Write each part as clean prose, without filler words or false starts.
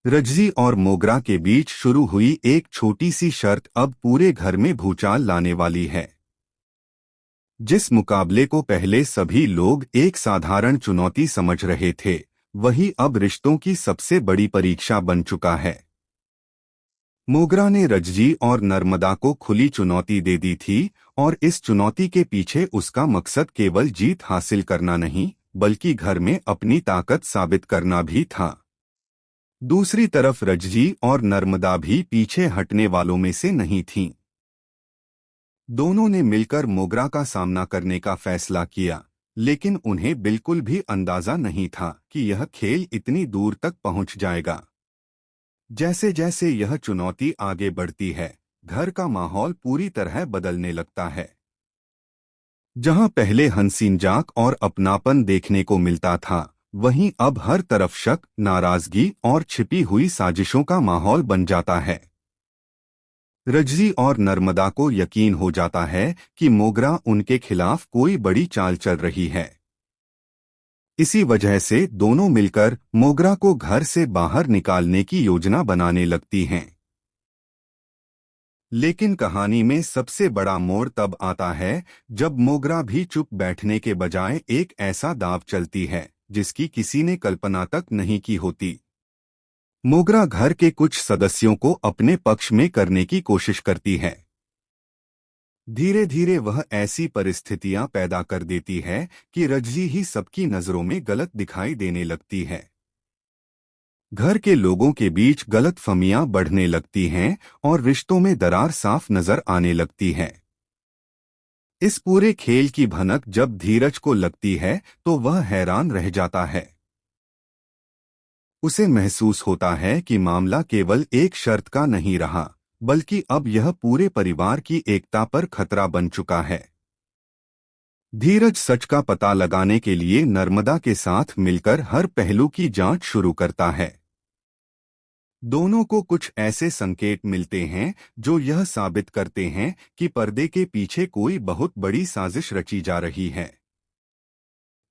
रजनी और मोगरा के बीच शुरू हुई एक छोटी सी शर्त अब पूरे घर में भूचाल लाने वाली है। जिस मुकाबले को पहले सभी लोग एक साधारण चुनौती समझ रहे थे, वही अब रिश्तों की सबसे बड़ी परीक्षा बन चुका है। मोगरा ने रजनी और नर्मदा को खुली चुनौती दे दी थी और इस चुनौती के पीछे उसका मकसद केवल जीत हासिल करना नहीं, बल्कि घर में अपनी ताकत साबित करना भी था। दूसरी तरफ रजनी और नर्मदा भी पीछे हटने वालों में से नहीं थीं। दोनों ने मिलकर मोगरा का सामना करने का फैसला किया, लेकिन उन्हें बिल्कुल भी अंदाजा नहीं था कि यह खेल इतनी दूर तक पहुंच जाएगा। जैसे जैसे यह चुनौती आगे बढ़ती है, घर का माहौल पूरी तरह बदलने लगता है। जहां पहले हंसी मजाक और अपनापन देखने को मिलता था, वहीं अब हर तरफ शक, नाराजगी और छिपी हुई साजिशों का माहौल बन जाता है। रजनी और नर्मदा को यकीन हो जाता है कि मोगरा उनके खिलाफ कोई बड़ी चाल चल रही है। इसी वजह से दोनों मिलकर मोगरा को घर से बाहर निकालने की योजना बनाने लगती हैं। लेकिन कहानी में सबसे बड़ा मोड़ तब आता है जब मोगरा भी चुप बैठने के बजाय एक ऐसा दांव चलती है जिसकी किसी ने कल्पना तक नहीं की होती। मोगरा घर के कुछ सदस्यों को अपने पक्ष में करने की कोशिश करती है। धीरे धीरे वह ऐसी परिस्थितियां पैदा कर देती है कि रजनी ही सबकी नजरों में गलत दिखाई देने लगती है। घर के लोगों के बीच गलतफहमियां बढ़ने लगती हैं और रिश्तों में दरार साफ नजर आने लगती है। इस पूरे खेल की भनक जब धीरज को लगती है तो वह हैरान रह जाता है। उसे महसूस होता है कि मामला केवल एक शर्त का नहीं रहा, बल्कि अब यह पूरे परिवार की एकता पर खतरा बन चुका है। धीरज सच का पता लगाने के लिए नर्मदा के साथ मिलकर हर पहलू की जांच शुरू करता है। दोनों को कुछ ऐसे संकेत मिलते हैं जो यह साबित करते हैं कि पर्दे के पीछे कोई बहुत बड़ी साजिश रची जा रही है।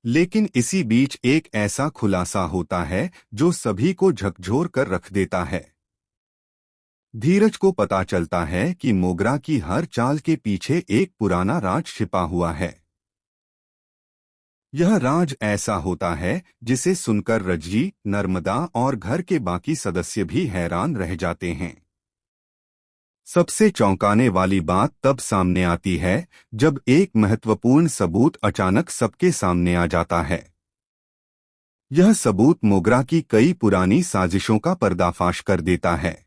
लेकिन इसी बीच एक ऐसा खुलासा होता है जो सभी को झकझोर कर रख देता है। धीरज को पता चलता है कि मोगरा की हर चाल के पीछे एक पुराना राज छिपा हुआ है। यह राज ऐसा होता है जिसे सुनकर रजनी, नर्मदा और घर के बाकी सदस्य भी हैरान रह जाते हैं। सबसे चौंकाने वाली बात तब सामने आती है जब एक महत्वपूर्ण सबूत अचानक सबके सामने आ जाता है। यह सबूत मोगरा की कई पुरानी साजिशों का पर्दाफाश कर देता है।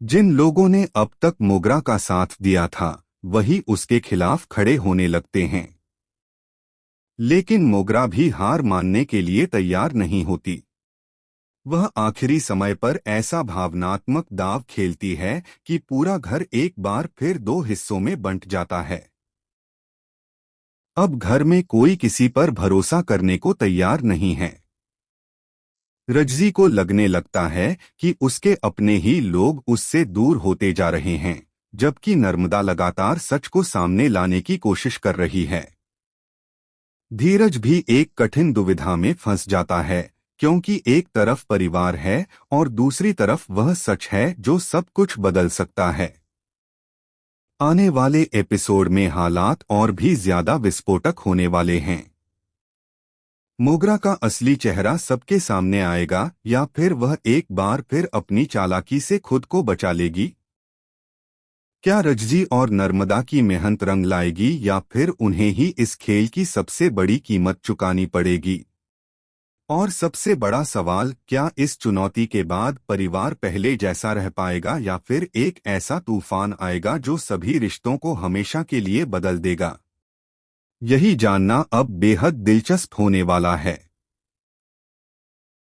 जिन लोगों ने अब तक मोगरा का साथ दिया था, वही उसके खिलाफ खड़े होने लगते हैं। लेकिन मोगरा भी हार मानने के लिए तैयार नहीं होती। वह आखिरी समय पर ऐसा भावनात्मक दांव खेलती है कि पूरा घर एक बार फिर दो हिस्सों में बंट जाता है। अब घर में कोई किसी पर भरोसा करने को तैयार नहीं है। रजनी को लगने लगता है कि उसके अपने ही लोग उससे दूर होते जा रहे हैं, जबकि नर्मदा लगातार सच को सामने लाने की कोशिश कर रही है। धीरज भी एक कठिन दुविधा में फंस जाता है, क्योंकि एक तरफ परिवार है और दूसरी तरफ वह सच है जो सब कुछ बदल सकता है। आने वाले एपिसोड में हालात और भी ज्यादा विस्फोटक होने वाले हैं। मोगरा का असली चेहरा सबके सामने आएगा या फिर वह एक बार फिर अपनी चालाकी से खुद को बचा लेगी? क्या रजनी और नर्मदा की मेहनत रंग लाएगी या फिर उन्हें ही इस खेल की सबसे बड़ी कीमत चुकानी पड़ेगी? और सबसे बड़ा सवाल, क्या इस चुनौती के बाद परिवार पहले जैसा रह पाएगा या फिर एक ऐसा तूफान आएगा जो सभी रिश्तों को हमेशा के लिए बदल देगा? यही जानना अब बेहद दिलचस्प होने वाला है।